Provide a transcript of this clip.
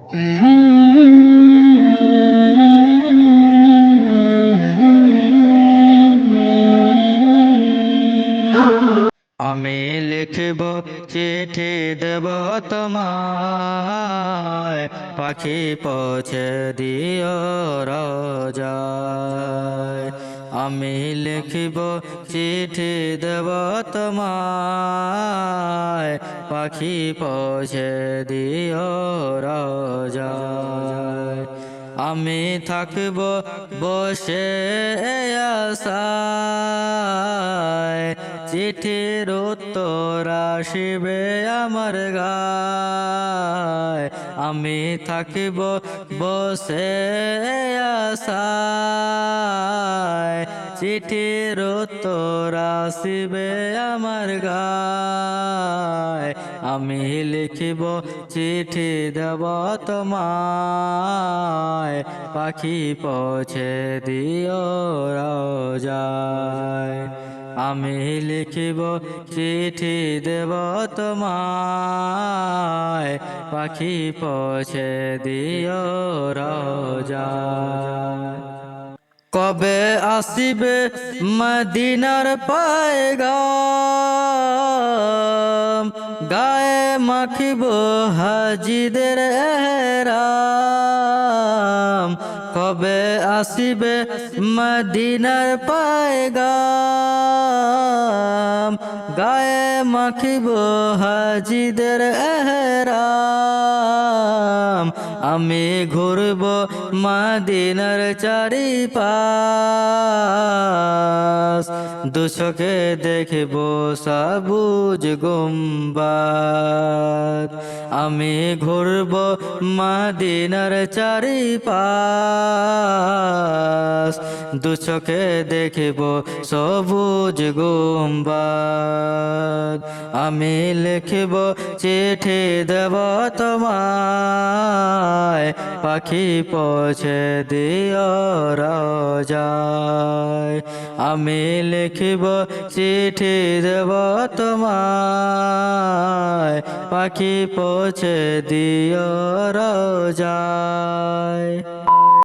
আমি লিখব চিঠি দেব তোমায়, পাখি পৌঁছে দিও রোজায়। আমি লিখব চিঠি দেব তোমায়, পাখি পৌঁছে দিও রোজায়। আমি থাকব বসে আশায়, চিঠির উত্তর আসিবে আমার গায়। আমি থাকিব বসে আশায়, চিঠির উত্তর আসিবে আমার গায়। আমি লিখিব চিঠি দেব তোমায়, পাখি পৌঁছে দিও রোজায়। আমি লিখিব চিঠি দেব তোমায়, পাখি পৌঁছে দিও রোজায়। কবে আসিবে মদিনার পয়গাম, গায়ে মাখিব হাজিদের এহরাম। কবে আসিবে মদিনার পয়গাম, গায়ে মাখিব হাজিদের এহরাম। আমি ঘুরব মদিনার চারিপাশ, দুচোখে দেখব সবুজ গুম্বাদ। আমি ঘুরব মদিনার চারিপাশ, দুচোখে দেখব সবুজ গুম্বাদ। আমি লিখব চিঠি দেব তোমায়, পাখি পৌঁছে দিও রোজায়। আমি লিখব চিঠি দেব তোমায়, পাখি পৌঁছে দিও রোজায়।